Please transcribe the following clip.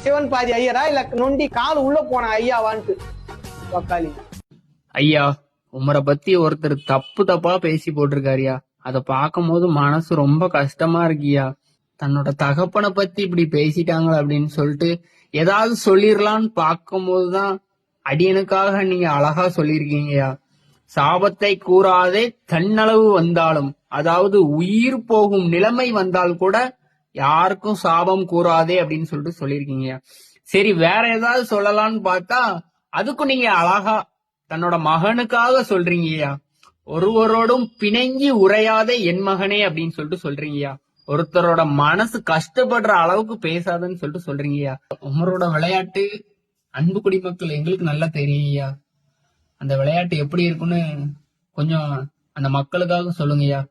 சிவன் பாதி ஐயரா இல்ல நொண்டி கால் உள்ள போன ஐயாவான்ட்டு வக்காலி. ஐயா, உமரை பத்தி ஒருத்தர் தப்பு தப்பா பேசி போட்டிருக்காருயா. அத பாக்கும் போது மனசு ரொம்ப கஷ்டமா இருக்கியா. தன்னோட தகப்பனை பத்தி இப்படி பேசிட்டாங்க அப்படின்னு சொல்லிட்டு ஏதாவது சொல்லிடலான்னு பார்க்கும் போதுதான் அடியனுக்காக நீங்க அழகா சொல்லியிருக்கீங்கயா. சாபத்தை கூறாதே தன்னளவு வந்தாலும், அதாவது உயிர் போகும் நிலைமை வந்தால் கூட யாருக்கும் சாபம் கூறாதே அப்படின்னு சொல்லிட்டு சொல்லியிருக்கீங்க. சரி, வேற ஏதாவது சொல்லலாம்னு பார்த்தா அதுக்கும் நீங்க அழகா தன்னோட மகனுக்காக சொல்றீங்கய்யா. ஒருவரோடும் பிணங்கி உரையாதே என் மகனே அப்படின்னு சொல்லிட்டு சொல்றீங்கய்யா. ஒருத்தரோட மனசு கஷ்டப்படுற அளவுக்கு பேசாதன்னு சொல்லிட்டு சொல்றீங்கய்யா. உமரோட விளையாட்டு அன்பு குடிமக்கள் எங்களுக்கு நல்லா தெரியுங்கய்யா. அந்த விளையாட்டு எப்படி இருக்குன்னு கொஞ்சம் அந்த மக்களுக்காக சொல்லுங்கய்யா.